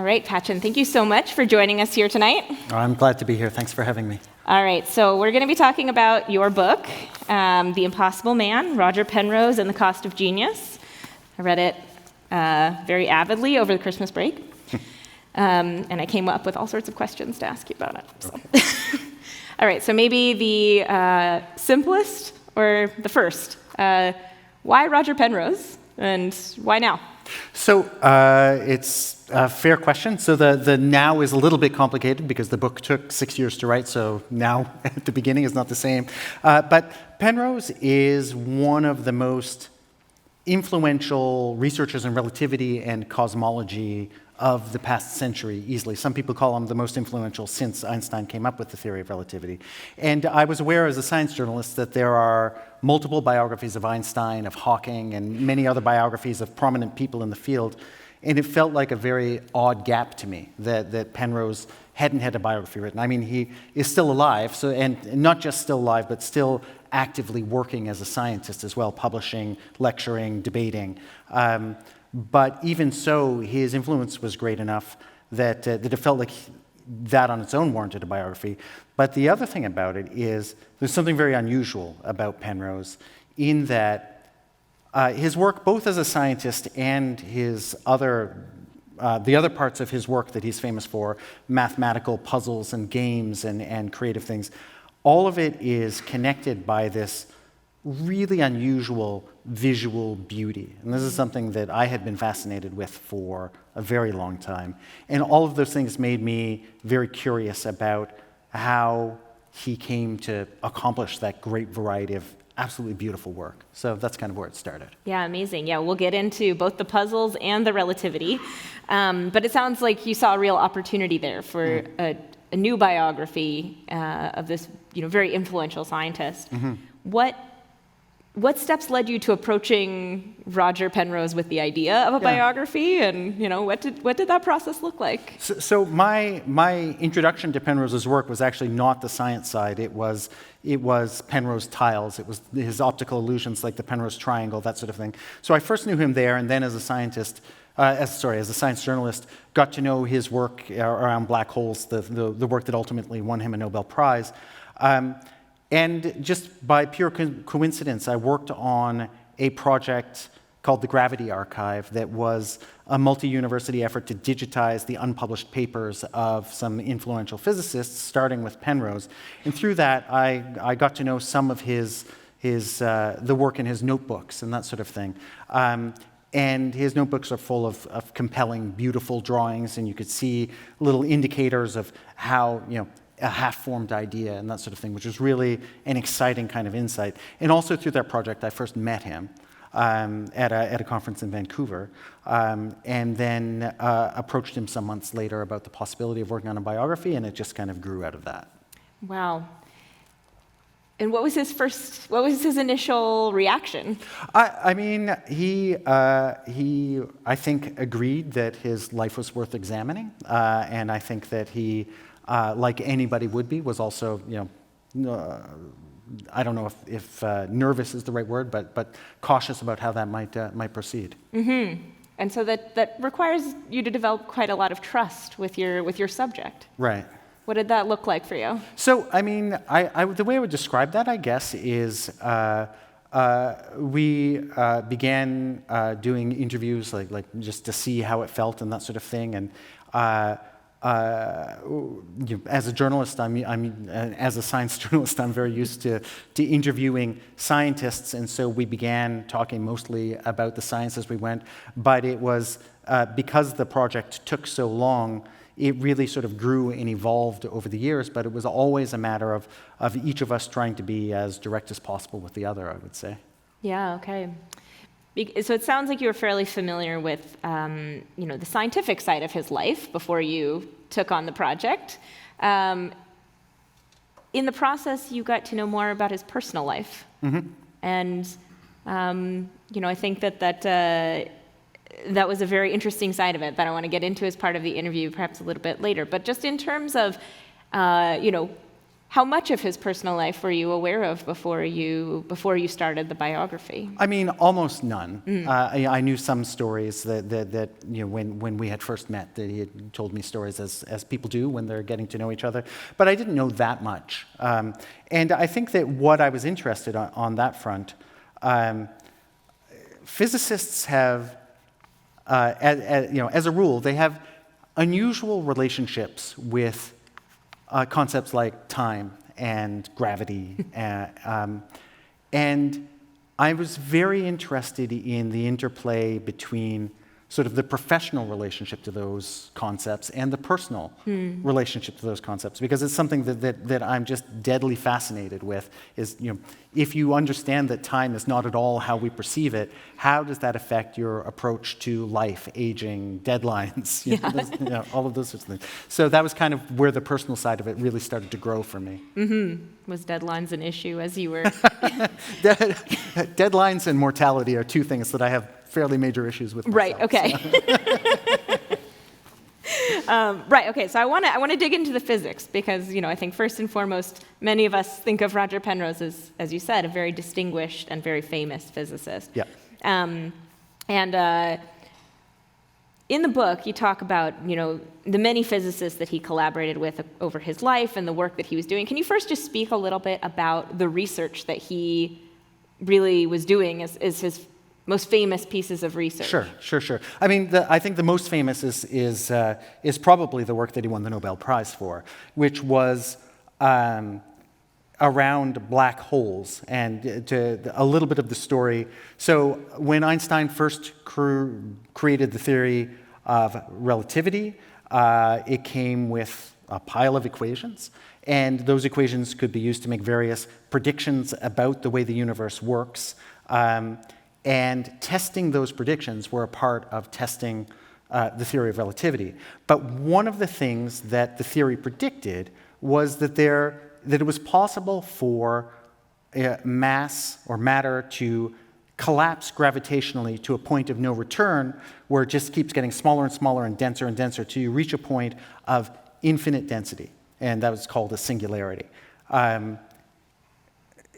right, Patchen, thank you so much for joining us here tonight. I'm glad to be here. Thanks for having me. All right, so we're going to be talking about your book, The Impossible Man, Roger Penrose and the Cost of Genius. I read it very avidly over the Christmas break, and I came up with all sorts of questions to ask you about it. So. Okay. All right, so maybe the simplest or the first. Why Roger Penrose, and why now? So it's a fair question. So the now is a little bit complicated because the book took 6 years to write, so now at the beginning is not the same. But Penrose is one of the most influential researchers in relativity and cosmology of the past century, easily. Some people call him the most influential since Einstein came up with the theory of relativity. And I was aware as a science journalist that there are multiple biographies of Einstein, of Hawking, and many other biographies of prominent people in the field. And it felt like a very odd gap to me that Penrose hadn't had a biography written. I mean, he is still alive, so, and not just still alive, but still actively working as a scientist as well, publishing, lecturing, debating. But even so, his influence was great enough that it felt like that on its own warranted a biography. But the other thing about it is there's something very unusual about Penrose in that his work, both as a scientist and his the other parts of his work that he's famous for, mathematical puzzles and games and creative things, all of it is connected by this really unusual visual beauty. And this is something that I had been fascinated with for a very long time. And all of those things made me very curious about how he came to accomplish that great variety of absolutely beautiful work. So that's kind of where it started. Yeah, amazing. Yeah, we'll get into both the puzzles and the relativity. But it sounds like you saw a real opportunity there for a new biography of this very influential scientist. Mm-hmm. What steps led you to approaching Roger Penrose with the idea of a biography, and what did that process look like? So my introduction to Penrose's work was actually not the science side. It was Penrose tiles. It was his optical illusions, like the Penrose triangle, that sort of thing. So I first knew him there, and then as a scientist, as a science journalist, got to know his work around black holes, the work that ultimately won him a Nobel Prize. And just by pure coincidence, I worked on a project called the Gravity Archive that was a multi-university effort to digitize the unpublished papers of some influential physicists, starting with Penrose. And through that, I got to know some of the work in his notebooks and that sort of thing. And his notebooks are full of compelling, beautiful drawings, and you could see little indicators of how, a half-formed idea and that sort of thing, which was really an exciting kind of insight. And also through that project, I first met him at a conference in Vancouver, and then approached him some months later about the possibility of working on a biography, and it just kind of grew out of that. Wow. And what was his initial reaction? I mean, he I think agreed that his life was worth examining, and I think that he, like anybody would be, was also, I don't know if nervous is the right word, but cautious about how that might proceed. Mm-hmm. And so that requires you to develop quite a lot of trust with your subject. Right. What did that look like for you? So, I mean, the way I would describe that, I guess, is we began doing interviews, like just to see how it felt and that sort of thing, and. As a journalist, as a science journalist, I'm very used to interviewing scientists, and so we began talking mostly about the science as we went. But it was because the project took so long, it really sort of grew and evolved over the years. But it was always a matter of each of us trying to be as direct as possible with the other, I would say. Yeah. Okay. So it sounds like you were fairly familiar with, the scientific side of his life before you took on the project. In the process, you got to know more about his personal life, and I think that was a very interesting side of it that I want to get into as part of the interview, perhaps a little bit later. But just in terms of, how much of his personal life were you aware of before you started the biography? I mean, almost none. I knew some stories that when we had first met, that he had told me stories as people do when they're getting to know each other, but I didn't know that much. And I think that what I was interested on that front, physicists have, as a rule, they have unusual relationships with concepts like time and gravity. And I was very interested in the interplay between sort of the professional relationship to those concepts and the personal relationship to those concepts, because it's something that I'm just deadly fascinated with, is, if you understand that time is not at all how we perceive it, how does that affect your approach to life, aging, deadlines, all of those sorts of things. So that was kind of where the personal side of it really started to grow for me. Was deadlines an issue as you were? Deadlines and mortality are two things that I have fairly major issues with myself. Right, okay. Right, okay, so I want to dig into the physics, because, I think first and foremost, many of us think of Roger Penrose as you said, a very distinguished and very famous physicist. Yeah. In the book, you talk about, the many physicists that he collaborated with over his life and the work that he was doing. Can you first just speak a little bit about the research that he really was doing as his most famous pieces of research? Sure. I mean, I think the most famous is probably the work that he won the Nobel Prize for, which was around black holes, and to a little bit of the story. So when Einstein first created the theory of relativity, it came with a pile of equations, and those equations could be used to make various predictions about the way the universe works. And testing those predictions were a part of testing the theory of relativity. But one of the things that the theory predicted was that it was possible for mass or matter to collapse gravitationally to a point of no return, where it just keeps getting smaller and smaller and denser till you reach a point of infinite density, and that was called a singularity.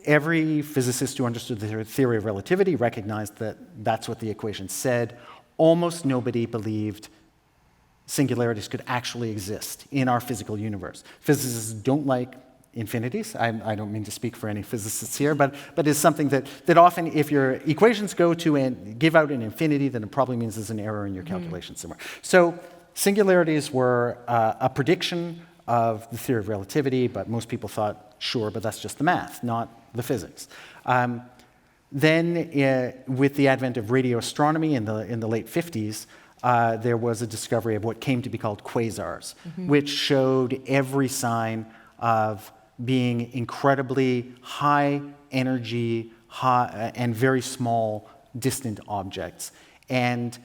Every physicist who understood the theory of relativity recognized that that's what the equation said. Almost nobody believed singularities could actually exist in our physical universe. Physicists don't like infinities. I don't mean to speak for any physicists here, but it's something that often, if your equations go to and give out an infinity, then it probably means there's an error in your calculation somewhere. So singularities were a prediction of the theory of relativity, but most people thought, sure, but that's just the math, not the physics. Then, with the advent of radio astronomy in the late 50s, there was a discovery of what came to be called quasars, which showed every sign of being incredibly high energy, and very small distant objects. And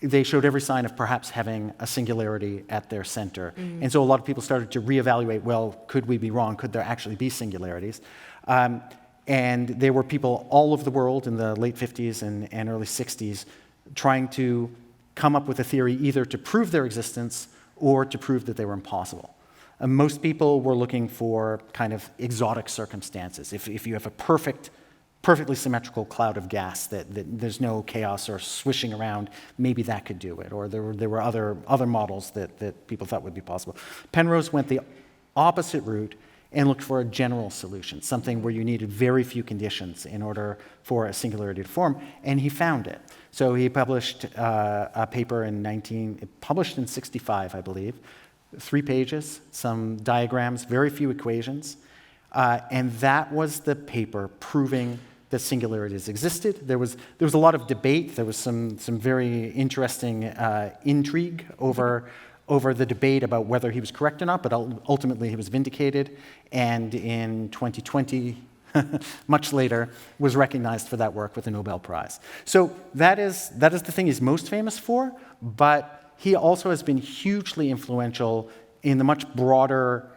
they showed every sign of perhaps having a singularity at their center. And so a lot of people started to reevaluate, well, could we be wrong? Could there actually be singularities? And there were people all over the world in the late 50s and early 60s trying to come up with a theory either to prove their existence or to prove that they were impossible. Most people were looking for kind of exotic circumstances. If you have a perfectly symmetrical cloud of gas that there's no chaos or swishing around, maybe that could do it. Or there were other models that people thought would be possible. Penrose went the opposite route and looked for a general solution, something where you needed very few conditions in order for a singularity to form, and he found it. So he published a paper published in 65, I believe, 3 pages, some diagrams, very few equations, and that was the paper proving that singularities existed. There was a lot of debate. There was some very interesting intrigue over the debate about whether he was correct or not, but ultimately he was vindicated, and in 2020, much later, was recognized for that work with the Nobel Prize. So that is the thing he's most famous for, but he also has been hugely influential in the much broader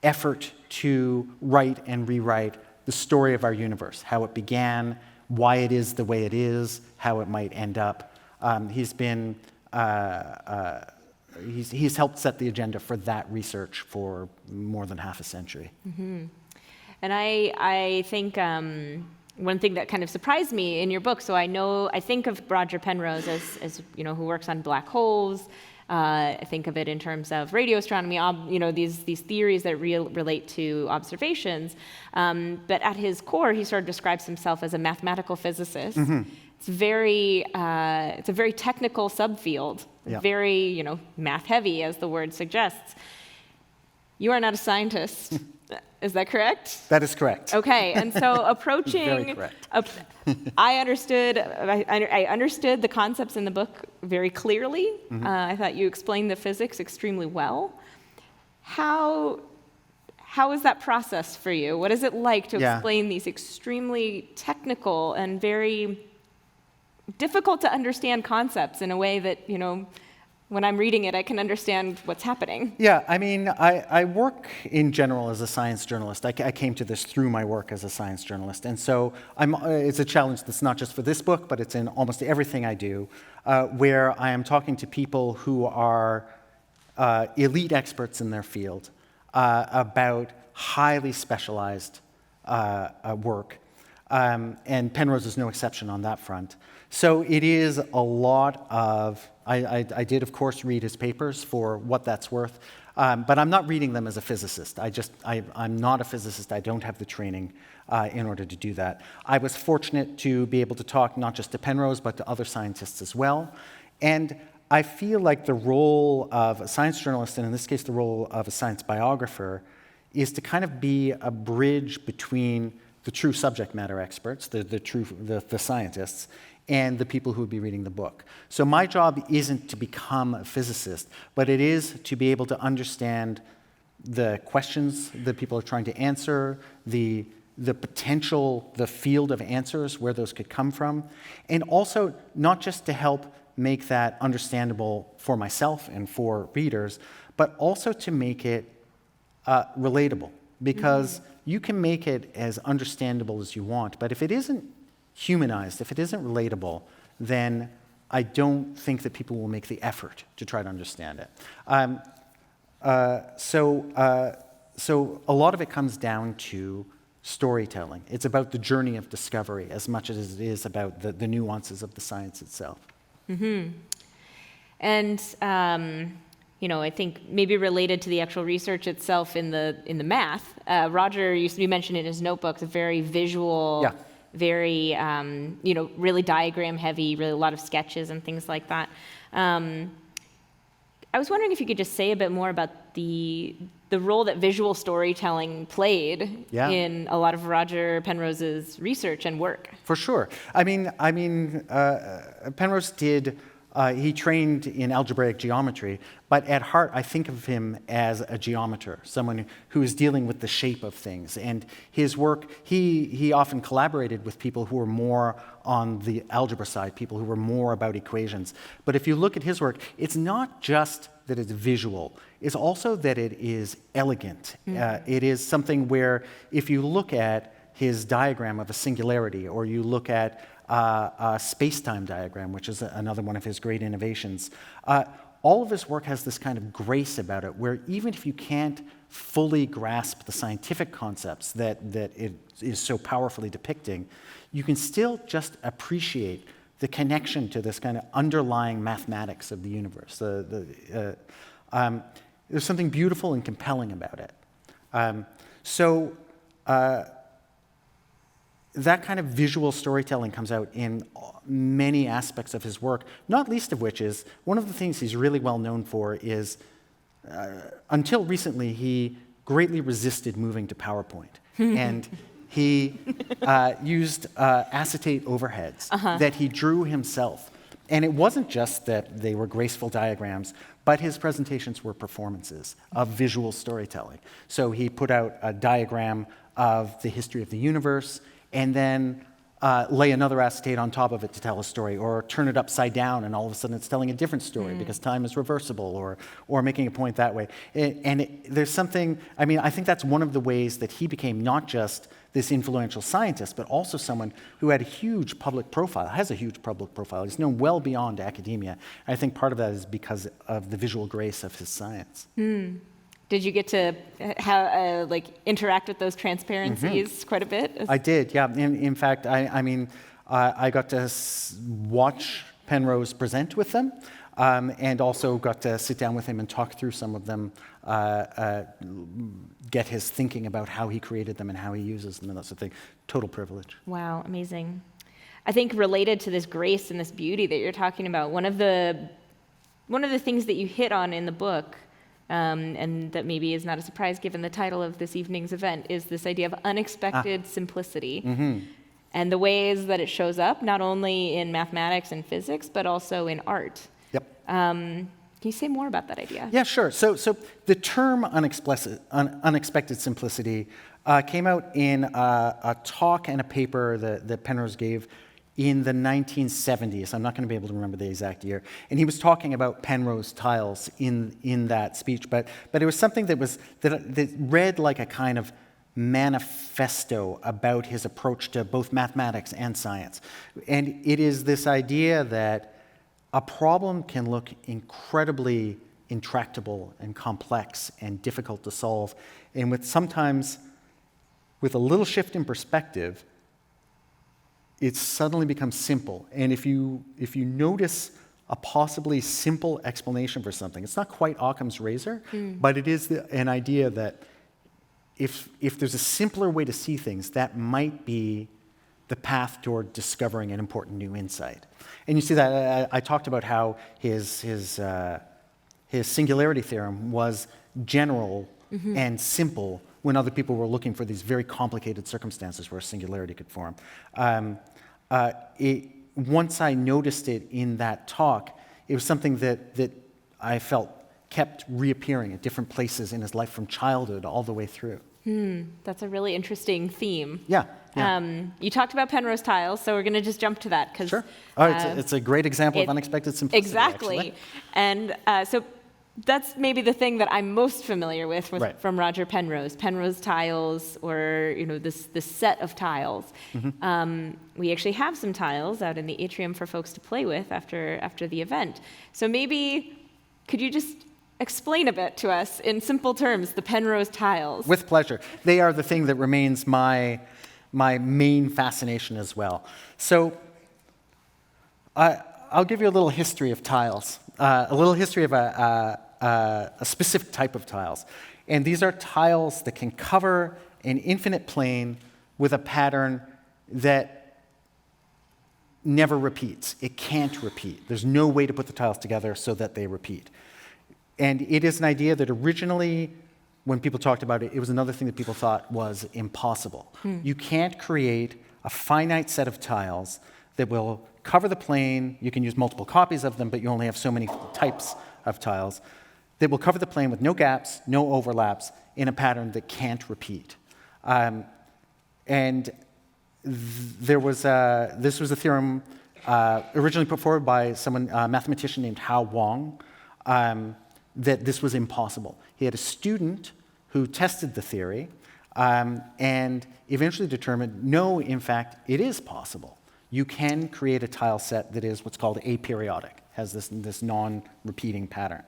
effort to write and rewrite the story of our universe, how it began, why it is the way it is, how it might end up. He's been he's helped set the agenda for that research for more than half a century. And I think one thing that kind of surprised me in your book, so I think of Roger Penrose as who works on black holes. I think of it in terms of radio astronomy, these theories that relate to observations. But at his core, he sort of describes himself as a mathematical physicist. It's a very technical subfield, very math heavy, as the word suggests. You are not a scientist. Is that correct? That is correct. Okay, and so approaching, Very correct. I understood the concepts in the book very clearly. I thought you explained the physics extremely well. How is that process for you? What is it like to explain these extremely technical and very difficult to understand concepts in a way that, when I'm reading it, I can understand what's happening? Yeah, I mean, I work in general as a science journalist. I came to this through my work as a science journalist. And so it's a challenge that's not just for this book, but it's in almost everything I do, where I am talking to people who are elite experts in their field about highly specialized work. And Penrose is no exception on that front. So it is a lot of, I did, of course, read his papers for what that's worth, but I'm not reading them as a physicist. I'm not a physicist. I don't have the training in order to do that. I was fortunate to be able to talk not just to Penrose, but to other scientists as well. And I feel like the role of a science journalist, and in this case the role of a science biographer, is to kind of be a bridge between the true subject matter experts, the scientists, and the people who would be reading the book. So my job isn't to become a physicist, but it is to be able to understand the questions that people are trying to answer, the potential, the field of answers, where those could come from, and also not just to help make that understandable for myself and for readers, but also to make it relatable, because you can make it as understandable as you want, but if it isn't humanized, if it isn't relatable, then I don't think that people will make the effort to try to understand it. So a lot of it comes down to storytelling. It's about the journey of discovery as much as it is about the nuances of the science itself. And I think maybe related to the actual research itself in the math, Roger used to be mentioned in his notebooks, a very visual, very really diagram heavy, really a lot of sketches and things like that. I was wondering if you could just say a bit more about the role that visual storytelling played in a lot of Roger Penrose's research and work. For sure. I mean, Penrose did. He trained in algebraic geometry, but at heart, I think of him as a geometer, someone who is dealing with the shape of things. And his work, he often collaborated with people who were more on the algebra side, people who were more about equations. But if you look at his work, it's not just that it's visual, it's also that it is elegant. It is something where if you look at his diagram of a singularity, or you look at a space-time diagram, which is another one of his great innovations. All of his work has this kind of grace about it, where even if you can't fully grasp the scientific concepts that it is so powerfully depicting, you can still just appreciate the connection to this kind of underlying mathematics of the universe. There's something beautiful and compelling about it. That kind of visual storytelling comes out in many aspects of his work, not least of which is, one of the things he's really well known for is, until recently, he greatly resisted moving to PowerPoint. And he used acetate overheads that he drew himself. And it wasn't just that they were graceful diagrams, but his presentations were performances of visual storytelling. So he put out a diagram of the history of the universe, and then lay another acetate on top of it to tell a story, or turn it upside down and all of a sudden it's telling a different story because time is reversible, or making a point that way. There's something, I mean, I think that's one of the ways that he became not just this influential scientist, but also someone who had a huge public profile, has a huge public profile. He's known well beyond academia. I think part of that is because of the visual grace of his science. Did you get to interact with those transparencies quite a bit? I did, yeah. In fact, I got to watch Penrose present with them, and also got to sit down with him and talk through some of them, get his thinking about how he created them and how he uses them and that sort of thing. Total privilege. Wow, amazing. I think related to this grace and this beauty that you're talking about, one of the things that you hit on in the book, and that maybe is not a surprise given the title of this evening's event, is this idea of unexpected simplicity. And the ways that it shows up, not only in mathematics and physics, but also in art. Yep. Can you say more about that idea? Yeah, sure. So the term unexpected simplicity came out in a talk and a paper that Penrose gave in the 1970s. I'm not going to be able to remember the exact year. And he was talking about Penrose tiles in that speech, but it was something that read like a kind of manifesto about his approach to both mathematics and science. And it is this idea that a problem can look incredibly intractable and complex and difficult to solve, and sometimes with a little shift in perspective, it suddenly becomes simple. And if you notice a possibly simple explanation for something, it's not quite Occam's razor, but it is an idea that if there's a simpler way to see things, that might be the path toward discovering an important new insight. And you see that I talked about how his singularity theorem was general and simple when other people were looking for these very complicated circumstances where singularity could form. Once I noticed it in that talk, it was something that I felt kept reappearing at different places in his life from childhood all the way through. That's a really interesting theme. Yeah. You talked about Penrose tiles, so we're going to just jump to that. Sure. It's a great example of unexpected simplicity. Exactly. Actually. And so that's maybe the thing that I'm most familiar with right. from Roger Penrose. Penrose tiles, or this set of tiles. We actually have some tiles out in the atrium for folks to play with after the event. So maybe could you just explain a bit to us in simple terms the Penrose tiles? With pleasure. They are the thing that remains my main fascination as well. So I'll give you a little history of tiles, a little history of a specific type of tiles. And these are tiles that can cover an infinite plane with a pattern that never repeats. It can't repeat. There's no way to put the tiles together so that they repeat. And it is an idea that originally, when people talked about it, it was another thing that people thought was impossible. You can't create a finite set of tiles that will cover the plane. You can use multiple copies of them, but you only have so many types of tiles that will cover the plane with no gaps, no overlaps, in a pattern that can't repeat. This was a theorem originally put forward by a mathematician named Hao Wang, that this was impossible. He had a student who tested the theory and eventually determined, no, in fact, it is possible. You can create a tile set that is what's called aperiodic, has this non-repeating pattern.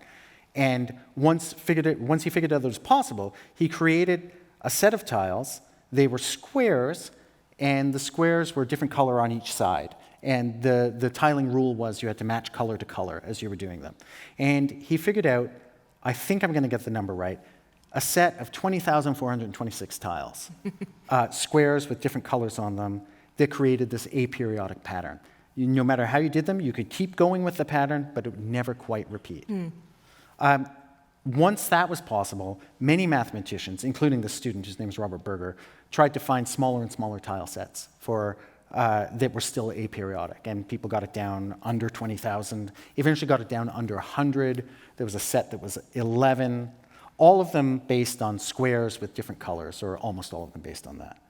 And once he figured out that it was possible, he created a set of tiles. They were squares, and the squares were a different color on each side. And the tiling rule was you had to match color to color as you were doing them. And he figured out, I think I'm going to get the number right, a set of 20,426 tiles, squares with different colors on them, that created this aperiodic pattern. No matter how you did them, you could keep going with the pattern, but it would never quite repeat. Once that was possible, many mathematicians, including the student, his name is Robert Berger, tried to find smaller and smaller tile sets that were still aperiodic, and people got it down under 20,000, eventually got it down under 100. There was a set that was 11, all of them based on squares with different colors, or almost all of them based on that.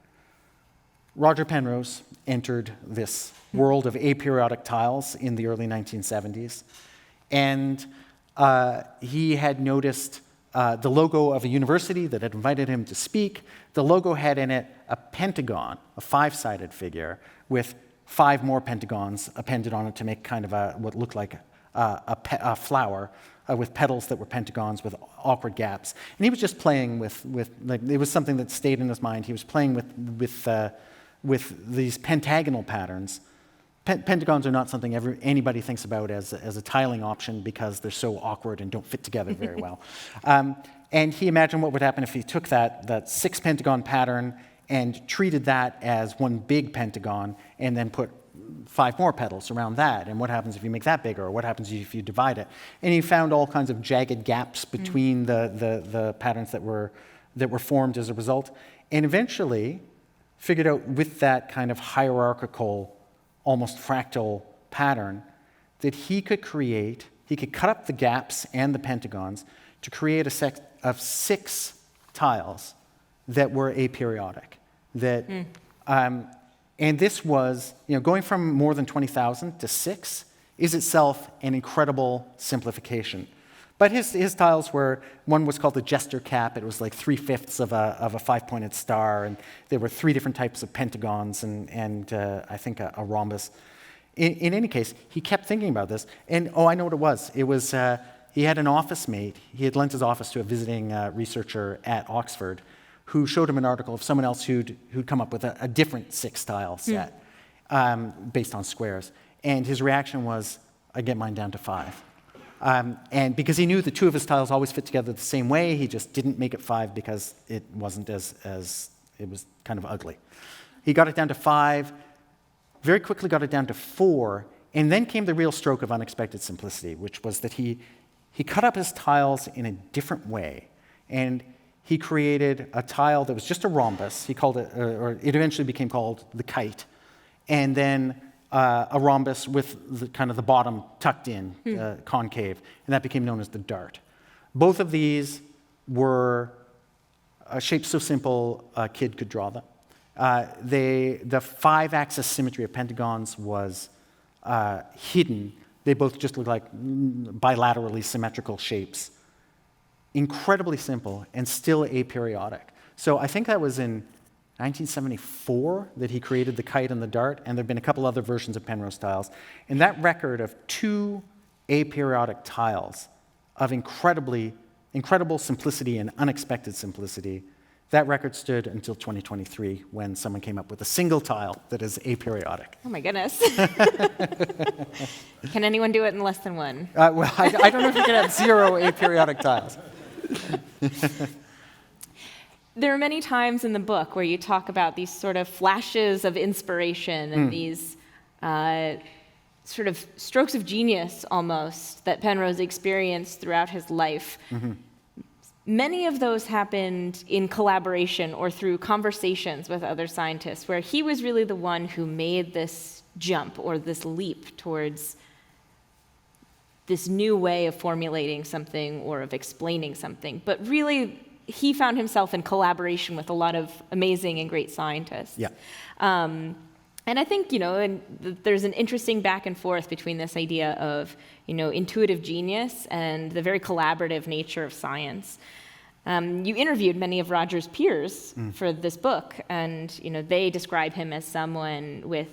Roger Penrose entered this world of aperiodic tiles in the early 1970s, and he had noticed the logo of a university that had invited him to speak. The logo had in it a pentagon, a five-sided figure, with 5 more pentagons appended on it to make kind of what looked like a flower with petals that were pentagons with awkward gaps. And he was just playing with like, it was something that stayed in his mind. He was playing with these pentagonal patterns. Pentagons are not something anybody thinks about as a tiling option because they're so awkward and don't fit together very well. And he imagined what would happen if he took that 6-pentagon pattern and treated that as one big pentagon and then put 5 more petals around that. And what happens if you make that bigger, or what happens if you divide it? And he found all kinds of jagged gaps between the patterns that were formed as a result, and eventually figured out with that kind of hierarchical, almost fractal pattern, that he could cut up the gaps and the pentagons to create a set of 6 tiles that were aperiodic. And this was, going from more than 20,000 to 6 is itself an incredible simplification. But his tiles one was called the jester cap. It was like 3/5 of a 5-pointed star, and there were 3 different types of pentagons and I think a rhombus. In any case, he kept thinking about this, and I know what it was. It was he had an office mate. He had lent his office to a visiting researcher at Oxford, who showed him an article of someone else who'd come up with a different 6-tile set based on squares. And his reaction was, I get mine down to 5. And because he knew the 2 of his tiles always fit together the same way, he just didn't make it 5 because it wasn't it was kind of ugly. He got it down to 5, very quickly got it down to 4, and then came the real stroke of unexpected simplicity, which was that he cut up his tiles in a different way. And he created a tile that was just a rhombus. He called it, or it eventually became called the kite, and then a rhombus with the bottom tucked in, concave, and that became known as the dart. Both of these were shapes so simple a kid could draw them. The 5-axis symmetry of pentagons was hidden. They both just looked like bilaterally symmetrical shapes. Incredibly simple and still aperiodic. So I think that was in 1974 that he created the kite and the dart, and there have been a couple other versions of Penrose tiles. And that record of 2 aperiodic tiles of incredible simplicity and unexpected simplicity, that record stood until 2023 when someone came up with a single tile that is aperiodic. Oh my goodness. Can anyone do it in less than 1? Well, I don't know if you can have 0 aperiodic tiles. There are many times in the book where you talk about these sort of flashes of inspiration and these sort of strokes of genius almost that Penrose experienced throughout his life. Many of those happened in collaboration or through conversations with other scientists, where he was really the one who made this jump or this leap towards this new way of formulating something or of explaining something. But really, he found himself in collaboration with a lot of amazing and great scientists. Yeah. And I think, there's an interesting back and forth between this idea of, intuitive genius and the very collaborative nature of science. You interviewed many of Roger's peers for this book, and, they describe him as someone with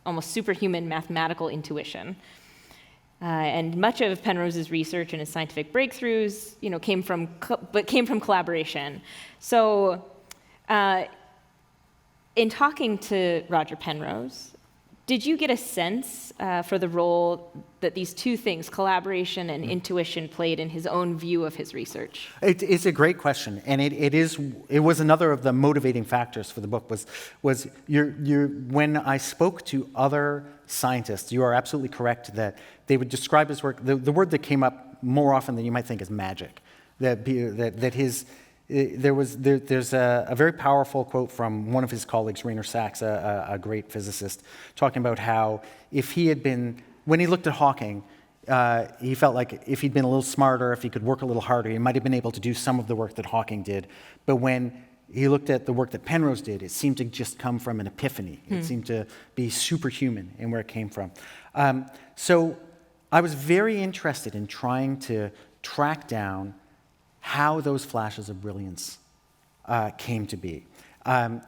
almost superhuman mathematical intuition. And much of Penrose's research and his scientific breakthroughs, came from collaboration. So, in talking to Roger Penrose, did you get a sense for the role that these 2 things, collaboration and intuition, played in his own view of his research? It's a great question, and it was another of the motivating factors for the book. Was when I spoke to other scientists, you are absolutely correct that they would describe his work. The word that came up more often than you might think is magic. There's a very powerful quote from one of his colleagues, Rainer Sachs, a great physicist, talking about how when he looked at Hawking, he felt like if he'd been a little smarter, if he could work a little harder, he might have been able to do some of the work that Hawking did. But when he looked at the work that Penrose did. It seemed to just come from an epiphany. It seemed to be superhuman in where it came from. So I was very interested in trying to track down how those flashes of brilliance came to be. And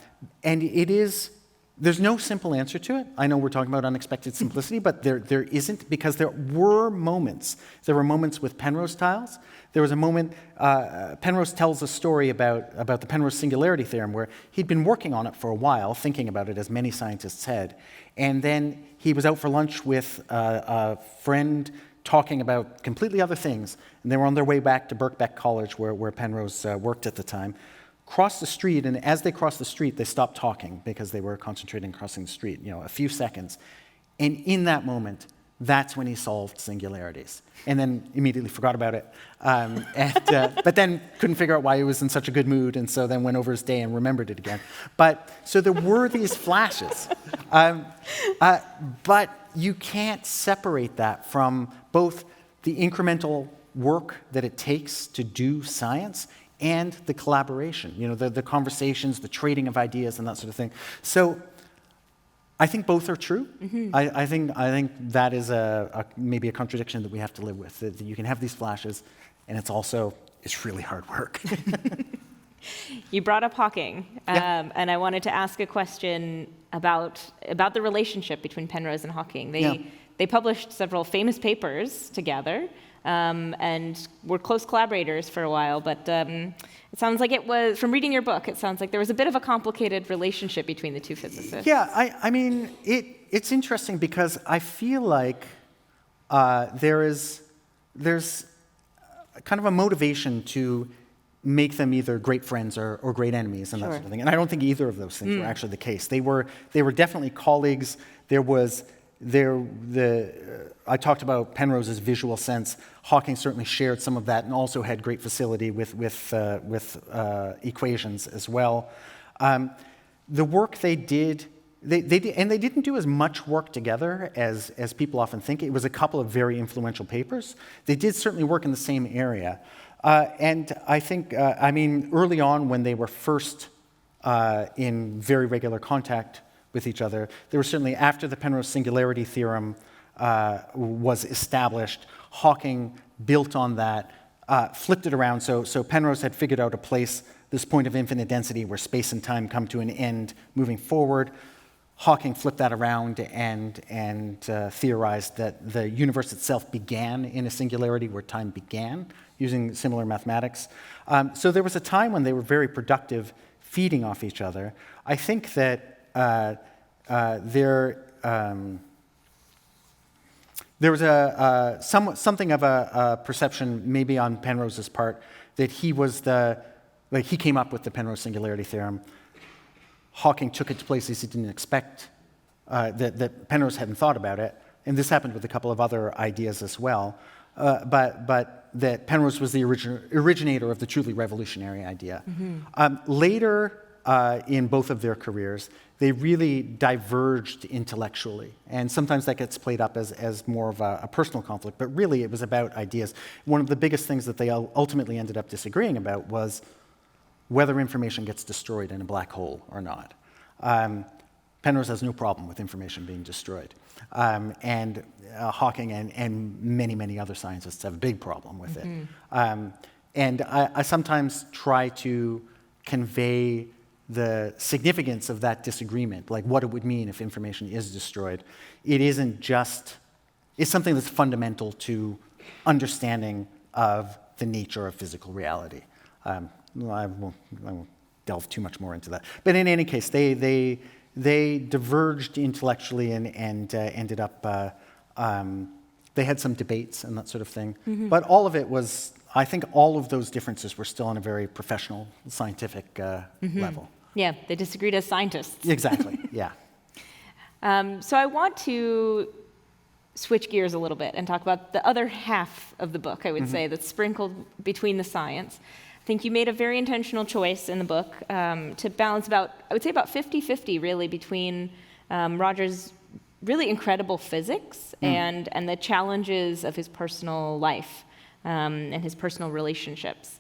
there's no simple answer to it. I know we're talking about unexpected simplicity, but there isn't, because there were moments. There were moments with Penrose tiles. There was a moment, Penrose tells a story about the Penrose singularity theorem, where he'd been working on it for a while, thinking about it, as many scientists had. And then he was out for lunch with a friend talking about completely other things. And they were on their way back to Birkbeck College, where Penrose worked at the time. Crossed the street, and as they crossed the street, they stopped talking because they were concentrating on crossing the street, a few seconds. And in that moment, that's when he solved singularities. And then immediately forgot about it. But then couldn't figure out why he was in such a good mood, and so then went over his day and remembered it again. So there were these flashes. But you can't separate that from both the incremental work that it takes to do science and the collaboration, the conversations, the trading of ideas, and that sort of thing. So I think both are true. I think that is maybe a contradiction that we have to live with. That you can have these flashes, and it's really hard work. You brought up Hawking, and I wanted to ask a question about the relationship between Penrose and Hawking. They published several famous papers together, and were close collaborators for a while, but it sounds like from reading your book, it sounds like there was a bit of a complicated relationship between the two physicists. Yeah, I mean, it's interesting because I feel like there's kind of a motivation to make them either great friends or great enemies and that sort of thing. And I don't think either of those things were actually the case. They were definitely colleagues. I talked about Penrose's visual sense. Hawking certainly shared some of that and also had great facility with equations as well. The work they did, they didn't do as much work together as people often think. It was a couple of very influential papers. They did certainly work in the same area. And I think, early on when they were first in very regular contact with each other, they were certainly, after the Penrose singularity theorem was established, Hawking built on that, flipped it around. So Penrose had figured out this point of infinite density where space and time come to an end moving forward. Hawking flipped that around and theorized that the universe itself began in a singularity where time began, using similar mathematics. So there was a time when they were very productive, feeding off each other. I think that there was something of a perception, maybe on Penrose's part, that he came up with the Penrose singularity theorem. Hawking took it to places he didn't expect, that Penrose hadn't thought about it, and this happened with a couple of other ideas as well. But that Penrose was the originator of the truly revolutionary idea. Later, in both of their careers, they really diverged intellectually. And sometimes that gets played up as more of a personal conflict, but really it was about ideas. One of the biggest things that they ultimately ended up disagreeing about was whether information gets destroyed in a black hole or not. Penrose has no problem with information being destroyed. And Hawking and many, many other scientists have a big problem with it. And I sometimes try to convey the significance of that disagreement, like what it would mean if information is destroyed. It's something that's fundamental to understanding of the nature of physical reality. I won't delve too much more into that. But in any case, they diverged intellectually and ended up, they had some debates and that sort of thing. But all of it was, I think all of those differences were still on a very professional, scientific level. Yeah, they disagreed as scientists. Exactly, yeah. So I want to switch gears a little bit and talk about the other half of the book, I would say, that's sprinkled between the science. I think you made a very intentional choice in the book to balance about 50-50 really between Roger's really incredible physics and the challenges of his personal life and his personal relationships.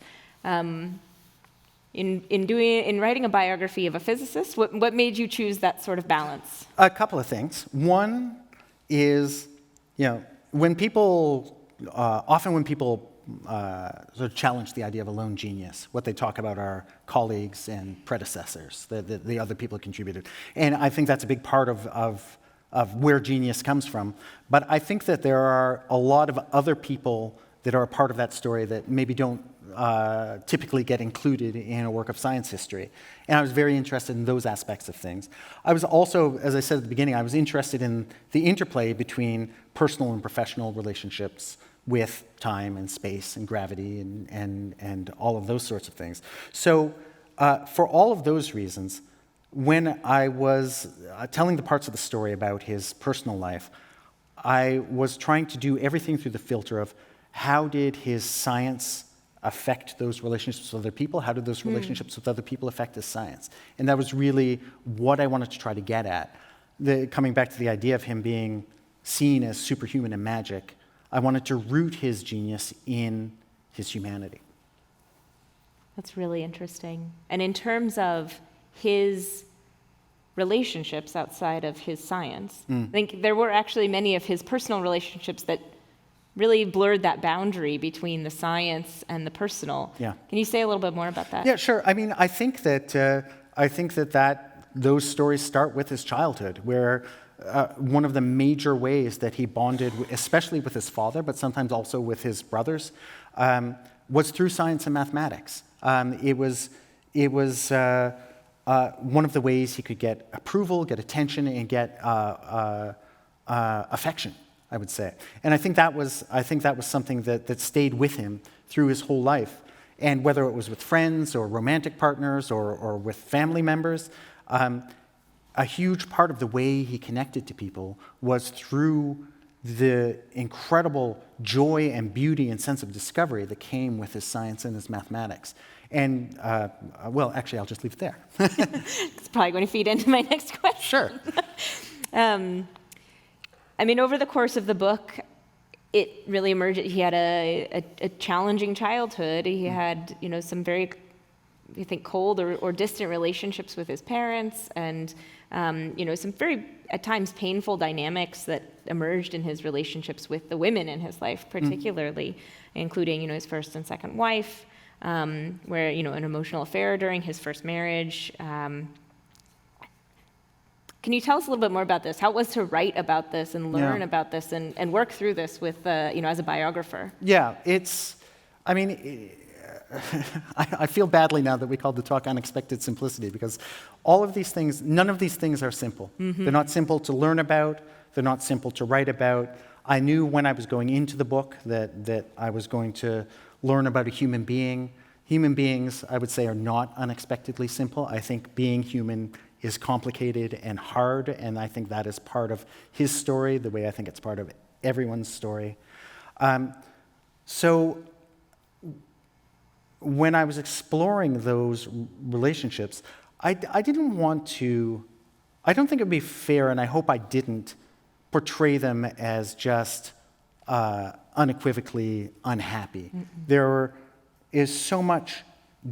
in writing a biography of a physicist, what made you choose that sort of balance? A couple of things. One is, when people, often when people sort of challenge the idea of a lone genius, what they talk about are colleagues and predecessors, the other people who contributed. And I think that's a big part of where genius comes from. But I think that there are a lot of other people that are a part of that story that maybe don't typically get included in a work of science history. And I was very interested in those aspects of things. I was also, as I said at the beginning, I was interested in the interplay between personal and professional relationships with time and space and gravity and all of those sorts of things. So for all of those reasons, when I was telling the parts of the story about his personal life, I was trying to do everything through the filter of how did his science affect those relationships with other people? How did those relationships with other people affect his science? And that was really what I wanted to try to get at. Coming back to the idea of him being seen as superhuman and magic, I wanted to root his genius in his humanity. That's really interesting. And in terms of his relationships outside of his science, I think there were actually many of his personal relationships that really blurred that boundary between the science and the personal. Yeah. Can you say a little bit more about that? Yeah, sure. I mean, I think that those stories start with his childhood, where one of the major ways that he bonded, especially with his father, but sometimes also with his brothers, was through science and mathematics. It was one of the ways he could get approval, get attention, and get affection, I would say. And I think that was something that stayed with him through his whole life. And whether it was with friends or romantic partners or with family members, a huge part of the way he connected to people was through the incredible joy and beauty and sense of discovery that came with his science and his mathematics. And, well, actually, I'll just leave it there. It's probably going to feed into my next question. Sure. I mean, over the course of the book, it really emerged. He had a challenging childhood. He had, some very, I think, cold or distant relationships with his parents, and some very, at times, painful dynamics that emerged in his relationships with the women in his life, particularly, including, his first and second wife, where, an emotional affair during his first marriage. Can you tell us a little bit more about this? How it was to write about this and learn about this and work through this with, as a biographer? Yeah, I feel badly now that we called the talk Unexpected Simplicity, because all of these things, none of these things are simple. Mm-hmm. They're not simple to learn about. They're not simple to write about. I knew when I was going into the book that I was going to learn about a human being. Human beings, I would say, are not unexpectedly simple. I think being human is complicated and hard, and I think that is part of his story, the way I think it's part of everyone's story. So when I was exploring those relationships, I didn't want to, I don't think it would be fair, and I hope I didn't, portray them as just unequivocally unhappy. Mm-mm. There is so much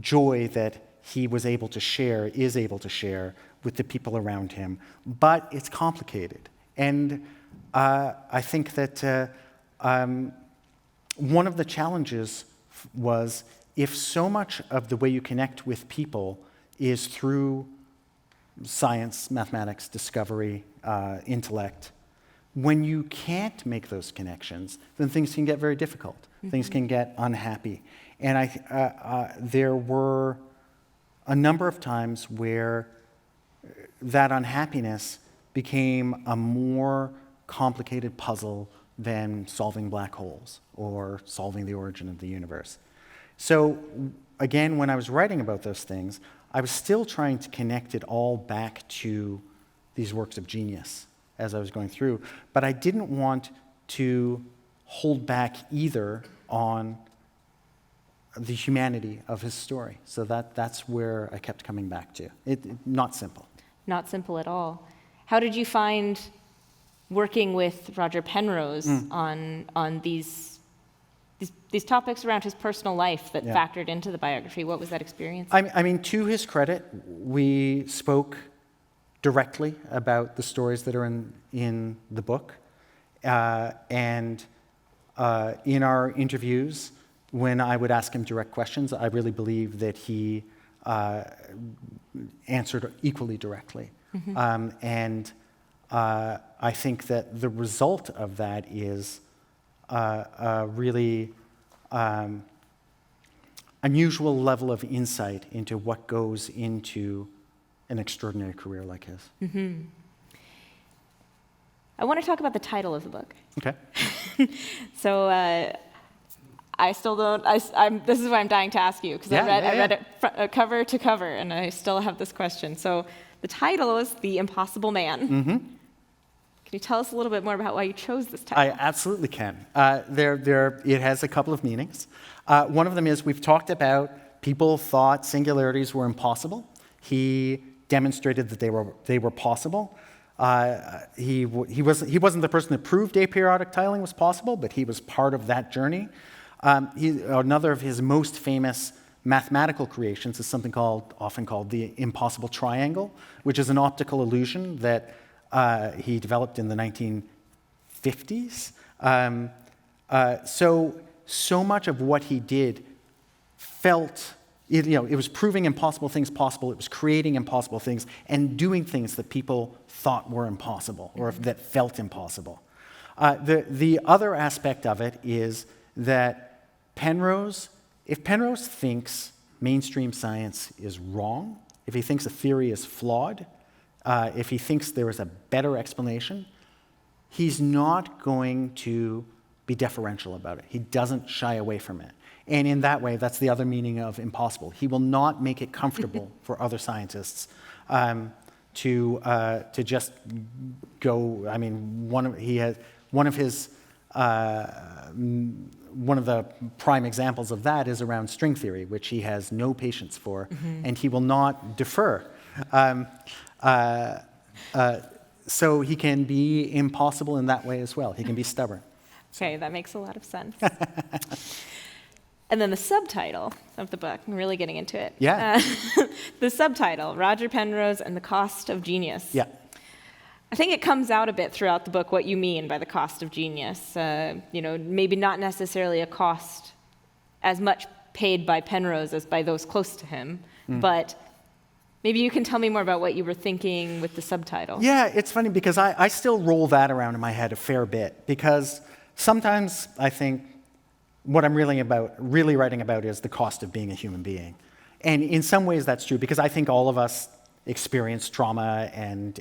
joy that he was able to share, is able to share with the people around him, but it's complicated. And I think that one of the challenges was, if so much of the way you connect with people is through science, mathematics, discovery, intellect, when you can't make those connections, then things can get very difficult. Mm-hmm. Things can get unhappy. And there were a number of times where that unhappiness became a more complicated puzzle than solving black holes or solving the origin of the universe. So again, when I was writing about those things, I was still trying to connect it all back to these works of genius as I was going through, but I didn't want to hold back either on the humanity of his story. So that's where I kept coming back to. Not simple. Not simple at all. How did you find working with Roger Penrose on these these topics around his personal life that Yeah. factored into the biography. What was that experience? I mean, to his credit, we spoke directly about the stories that are in the book. And in our interviews, when I would ask him direct questions, I really believe that he answered equally directly. And I think that the result of that is a really unusual level of insight into what goes into an extraordinary career like his. I want to talk about the title of the book. Okay. So I still don't. This is why I'm dying to ask you, because I read it cover to cover, and I still have this question. So the title is "The Impossible Man." Can you tell us a little bit more about why you chose this title? I absolutely can. It has a couple of meanings. One of them is we've talked about people thought singularities were impossible. He demonstrated that they were possible. He wasn't the person that proved aperiodic tiling was possible, but he was part of that journey. Another of his most famous mathematical creations is something often called the impossible triangle, which is an optical illusion that he developed in the 1950s. So much of what he did it was proving impossible things possible. It was creating impossible things and doing things that people thought were impossible or that felt impossible. The other aspect of it is that if Penrose thinks mainstream science is wrong, if he thinks a theory is flawed, if he thinks there is a better explanation, he's not going to be deferential about it. He doesn't shy away from it. And in that way, that's the other meaning of impossible. He will not make it comfortable for other scientists to just go. I mean, one of the prime examples of that is around string theory, which he has no patience for, and he will not defer. So he can be impossible in that way as well. He can be stubborn. Okay, that makes a lot of sense. And then the subtitle of the book, I'm really getting into it. Yeah. The subtitle, Roger Penrose and the Cost of Genius. Yeah. I think it comes out a bit throughout the book what you mean by the cost of genius. Maybe not necessarily a cost as much paid by Penrose as by those close to him, but maybe you can tell me more about what you were thinking with the subtitle. Yeah, it's funny because I still roll that around in my head a fair bit because sometimes I think what I'm really writing about is the cost of being a human being. And in some ways that's true because I think all of us experience trauma and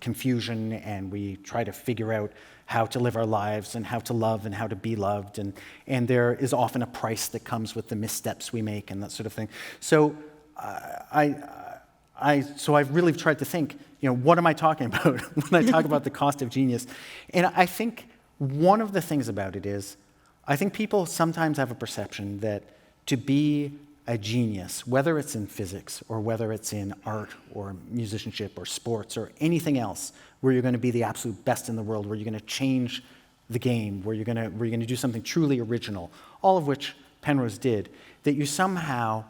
confusion, and we try to figure out how to live our lives and how to love and how to be loved. And there is often a price that comes with the missteps we make and that sort of thing. So I've really tried to think, what am I talking about when I talk about the cost of genius? And I think one of the things about it is, I think people sometimes have a perception that to be a genius, whether it's in physics or whether it's in art or musicianship or sports or anything else, where you're going to be the absolute best in the world, where you're going to change the game, where you're going to do something truly original, all of which Penrose did, that you somehow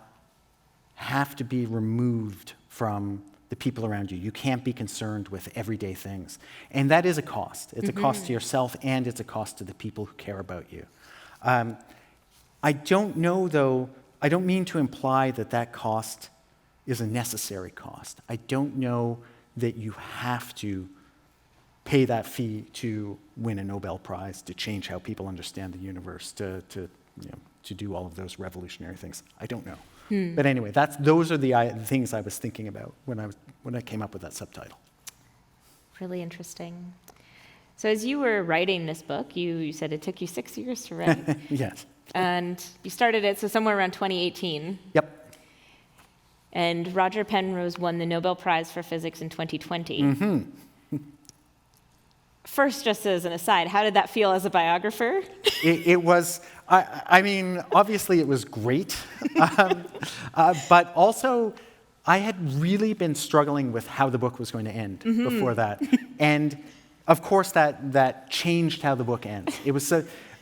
have to be removed from the people around you. You can't be concerned with everyday things. And that is a cost. It's a cost to yourself, and it's a cost to the people who care about you. I don't know, though, I don't mean to imply that cost is a necessary cost. I don't know that you have to pay that fee to win a Nobel Prize, to change how people understand the universe, to do all of those revolutionary things. I don't know. But anyway, those are the things I was thinking about when I came up with that subtitle. Really interesting. So as you were writing this book, you said it took you 6 years to write. Yes. And you started it, somewhere around 2018. Yep. And Roger Penrose won the Nobel Prize for Physics in 2020. First, just as an aside, how did that feel as a biographer? It was, I mean, obviously it was great. But also, I had really been struggling with how the book was going to end before that. And of course, that changed how the book ends. It was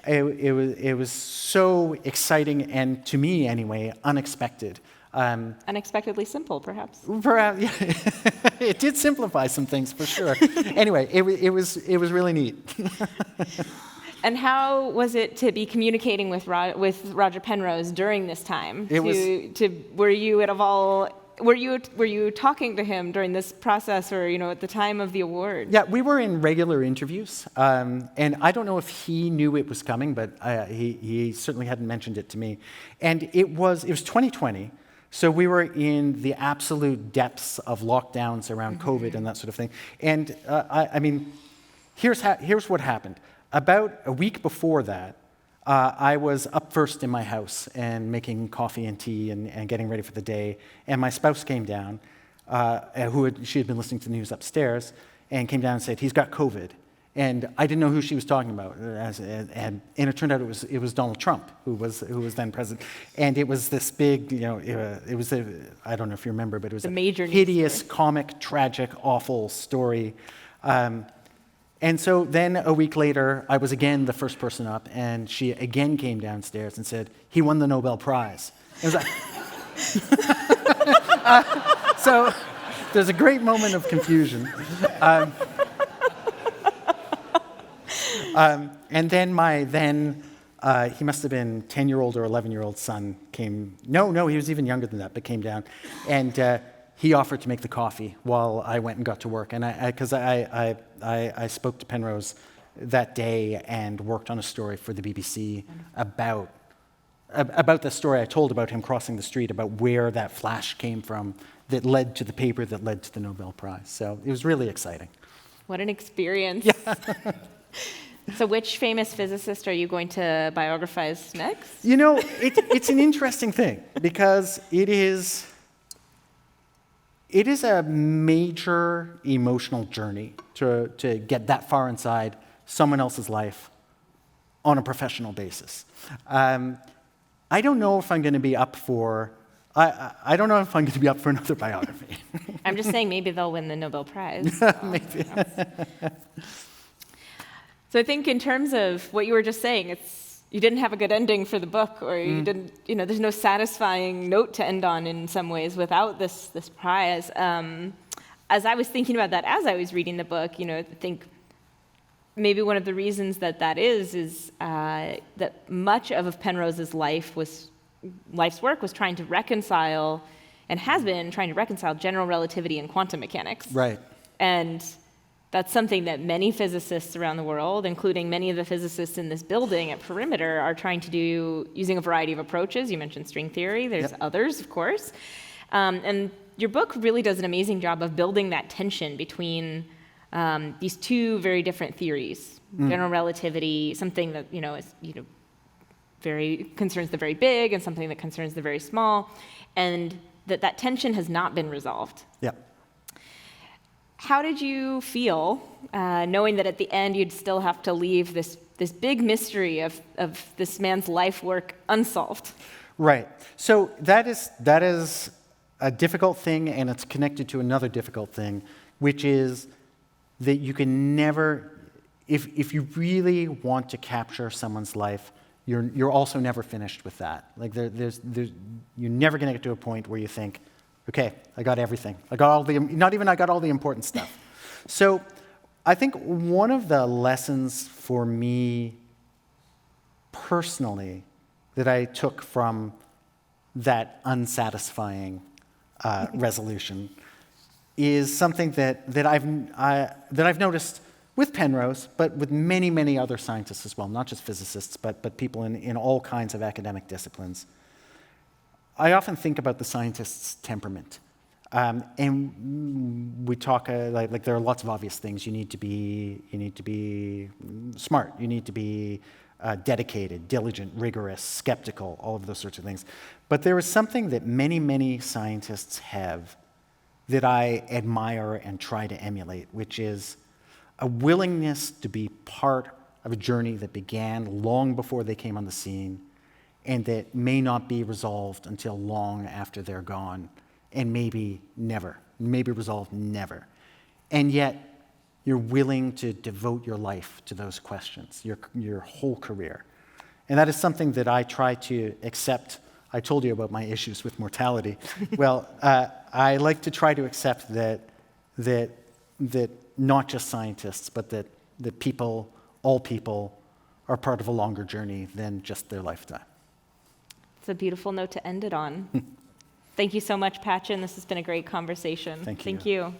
it was so exciting and, to me anyway, unexpected. Unexpectedly simple, perhaps. Perhaps, yeah. It did simplify some things for sure. Anyway, it was really neat. And how was it to be communicating with Roger Penrose during this time? Were you talking to him during this process, or at the time of the award? Yeah, we were in regular interviews, and I don't know if he knew it was coming, but he certainly hadn't mentioned it to me. And it was 2020. So we were in the absolute depths of lockdowns around COVID and that sort of thing. And I mean, here's what happened. About a week before that, I was up first in my house and making coffee and tea and getting ready for the day. And my spouse came down, she had been listening to the news upstairs, and came down and said, "He's got COVID." And I didn't know who she was talking about, and it turned out it was Donald Trump who was then president, and it was this big, it was I don't know if you remember, but it was a major hideous, comic, tragic, awful story. And so then a week later, I was again the first person up, and she again came downstairs and said, "He won the Nobel Prize." It was like, so there's a great moment of confusion. And then he must have been 10-year-old or 11-year-old son came. No, he was even younger than that, but came down, and he offered to make the coffee while I went and got to work. And because I spoke to Penrose that day and worked on a story for the BBC about the story I told about him crossing the street, about where that flash came from that led to the paper that led to the Nobel Prize. So it was really exciting. What an experience. Yeah. So which famous physicist are you going to biographize next? It's an interesting thing, because it is a major emotional journey to get that far inside someone else's life on a professional basis. I don't know if I'm going to be up for another biography. I'm just saying maybe they'll win the Nobel Prize. Maybe. So I think in terms of what you were just saying, you didn't have a good ending for the book, or you didn't, there's no satisfying note to end on in some ways without this prize. As I was thinking about that as I was reading the book, I think maybe one of the reasons that is that much of Penrose's life's work was trying to reconcile, and has been trying to reconcile, general relativity and quantum mechanics. Right. And that's something that many physicists around the world, including many of the physicists in this building at Perimeter, are trying to do using a variety of approaches. You mentioned string theory. There's others, of course. And your book really does an amazing job of building that tension between these two very different theories. General relativity, something that is very concerns the very big, and something that concerns the very small, and that tension has not been resolved. Yeah. How did you feel knowing that at the end you'd still have to leave this big mystery of this man's life work unsolved? Right. So that is a difficult thing, and it's connected to another difficult thing, which is that you can never, if you really want to capture someone's life, you're also never finished with that. Like you're never going to get to a point where you think, okay, I got everything. I got all the important stuff. So I think one of the lessons for me personally that I took from that unsatisfying resolution is something that I've noticed with Penrose, but with many, many other scientists as well, not just physicists, but people in all kinds of academic disciplines. I often think about the scientist's temperament, and we talk like there are lots of obvious things. You need to be smart. You need to be dedicated, diligent, rigorous, skeptical, all of those sorts of things. But there is something that many, many scientists have that I admire and try to emulate, which is a willingness to be part of a journey that began long before they came on the scene, and that may not be resolved until long after they're gone, and maybe resolved never. And yet, you're willing to devote your life to those questions, your whole career. And that is something that I try to accept. I told you about my issues with mortality. Well, I like to try to accept that not just scientists, but that people, all people, are part of a longer journey than just their lifetime. It's a beautiful note to end it on. Thank you so much, Patchen. This has been a great conversation. Thank you. Thank you.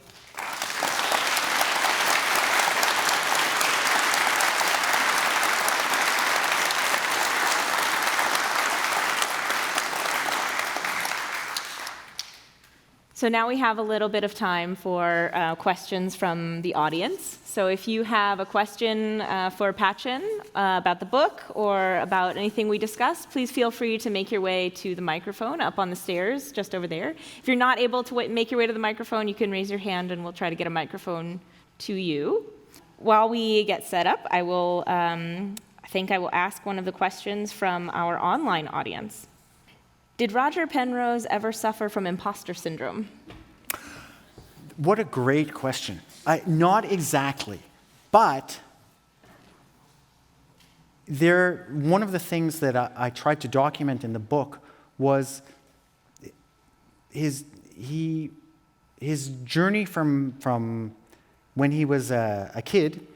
So now we have a little bit of time for questions from the audience. So if you have a question for Patchen about the book or about anything we discussed, please feel free to make your way to the microphone up on the stairs just over there. If you're not able to make your way to the microphone, you can raise your hand and we'll try to get a microphone to you. While we get set up, I will ask one of the questions from our online audience. Did Roger Penrose ever suffer from imposter syndrome? What a great question. Not exactly, but one of the things that I tried to document in the book was his journey from when he was a kid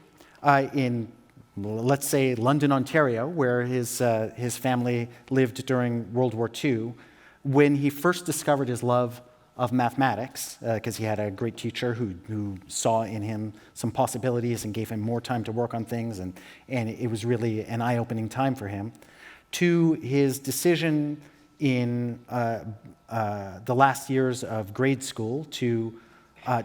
in, let's say, London, Ontario, where his family lived during World War II, when he first discovered his love of mathematics, because he had a great teacher who saw in him some possibilities and gave him more time to work on things, and it was really an eye-opening time for him, to his decision in the last years of grade school to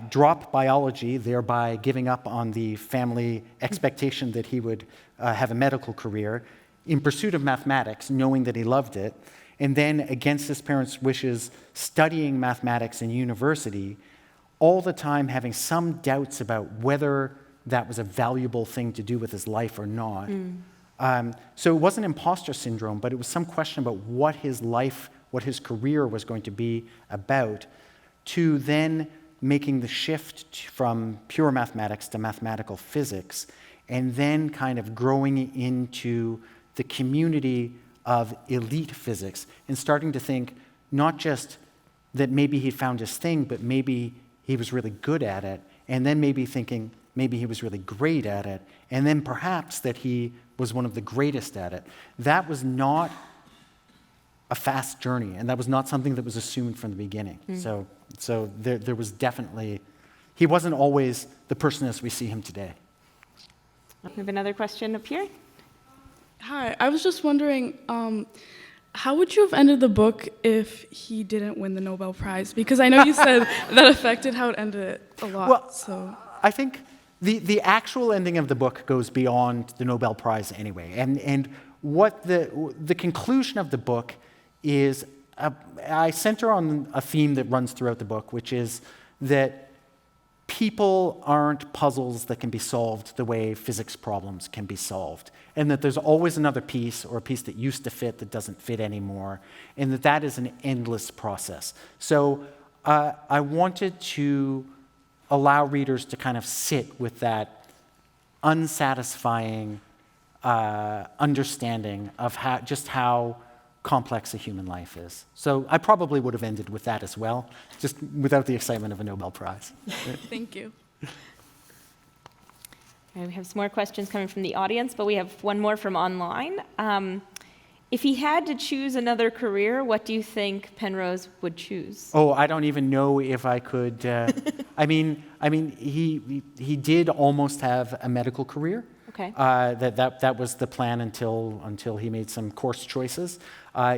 drop biology, thereby giving up on the family expectation that he would have a medical career, in pursuit of mathematics, knowing that he loved it, and then, against his parents' wishes, studying mathematics in university, all the time having some doubts about whether that was a valuable thing to do with his life or not. So it wasn't imposter syndrome, but it was some question about what his life, what his career was going to be about, to then making the shift from pure mathematics to mathematical physics, and then kind of growing into the community of elite physics, and starting to think not just that maybe he found his thing, but maybe he was really good at it, and then maybe thinking maybe he was really great at it, and then perhaps that he was one of the greatest at it. That was not a fast journey, and that was not something that was assumed from the beginning. So there was definitely, he wasn't always the person as we see him today. We have another question up here. Hi, I was just wondering, how would you have ended the book if he didn't win the Nobel Prize? Because I know you said that affected how it ended a lot. Well, so I think the actual ending of the book goes beyond the Nobel Prize anyway. And what the conclusion of the book is, I center on a theme that runs throughout the book, which is that people aren't puzzles that can be solved the way physics problems can be solved, and that there's always another piece, or a piece that used to fit that doesn't fit anymore, and that is an endless process. So I wanted to allow readers to kind of sit with that unsatisfying understanding of how complex a human life is. So I probably would have ended with that as well, just without the excitement of a Nobel Prize. thank you. We have some more questions coming from the audience, but we have one more from online. If he had to choose another career, what do you think Penrose would choose? Oh, I don't even know if I could. I mean, he did almost have a medical career. Okay. That was the plan until he made some course choices.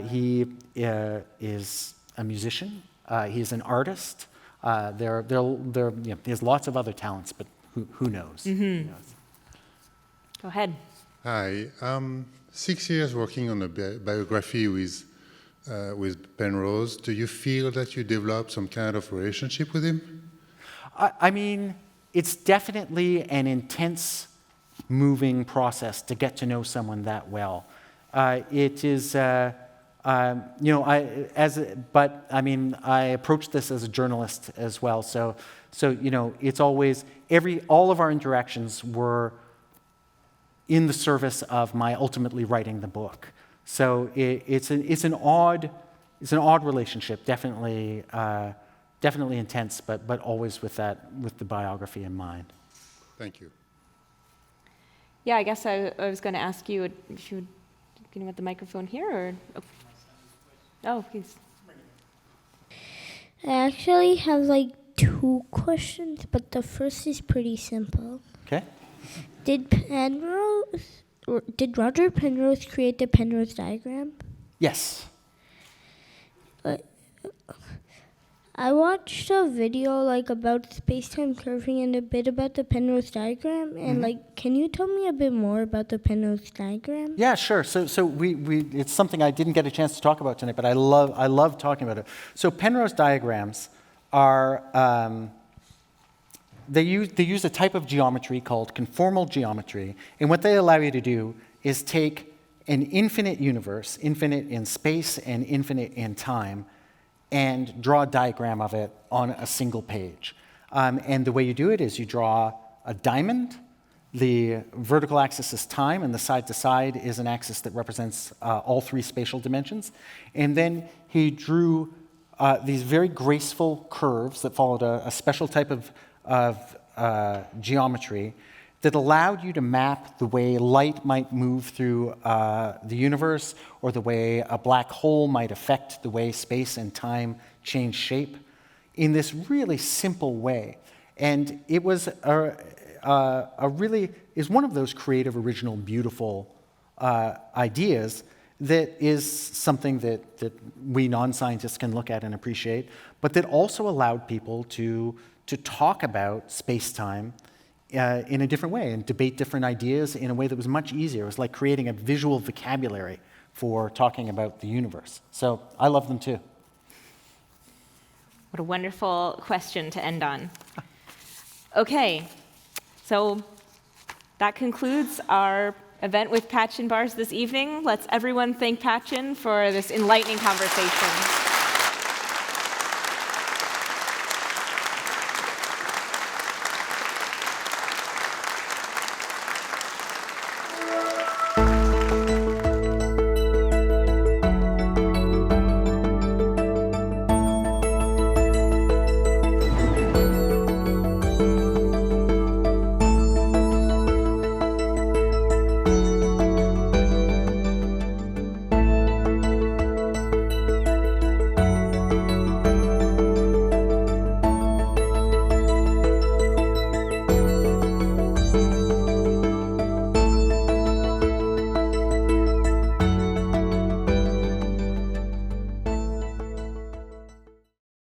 He is a musician. He's an artist. He has lots of other talents, but who knows? Mm-hmm. Who knows? Go ahead. Hi. 6 years working on a biography with Penrose. Do you feel that you developed some kind of relationship with him? I mean, it's definitely an intense, moving process to get to know someone that well. It is, but I mean, I approach this as a journalist as well. So it's always all of our interactions were in the service of my ultimately writing the book. So it's an odd relationship, definitely intense, but always with the biography in mind. Thank you. Yeah, I guess I was going to ask you if you would get him at the microphone here, or oh, please. I actually have like 2 questions, but the first is pretty simple. Okay. Did Roger Penrose create the Penrose diagram? Yes. I watched a video like about space-time curving and a bit about the Penrose diagram, and like, can you tell me a bit more about the Penrose diagram? Yeah, sure. So we it's something I didn't get a chance to talk about tonight, but I love talking about it. So Penrose diagrams are they use a type of geometry called conformal geometry, and what they allow you to do is take an infinite universe, infinite in space and infinite in time, and draw a diagram of it on a single page. And the way you do it is you draw a diamond. The vertical axis is time, and the side-to-side is an axis that represents all 3 spatial dimensions. And then he drew these very graceful curves that followed a special type of geometry that allowed you to map the way light might move through the universe, or the way a black hole might affect the way space and time change shape in this really simple way. And it was is one of those creative, original, beautiful ideas that is something that we non-scientists can look at and appreciate, but that also allowed people to talk about space-time in a different way and debate different ideas in a way that was much easier. It was like creating a visual vocabulary for talking about the universe. So I love them too. What a wonderful question to end on. Okay, so that concludes our event with Patchen Barss this evening. Let's everyone thank Patchen for this enlightening conversation.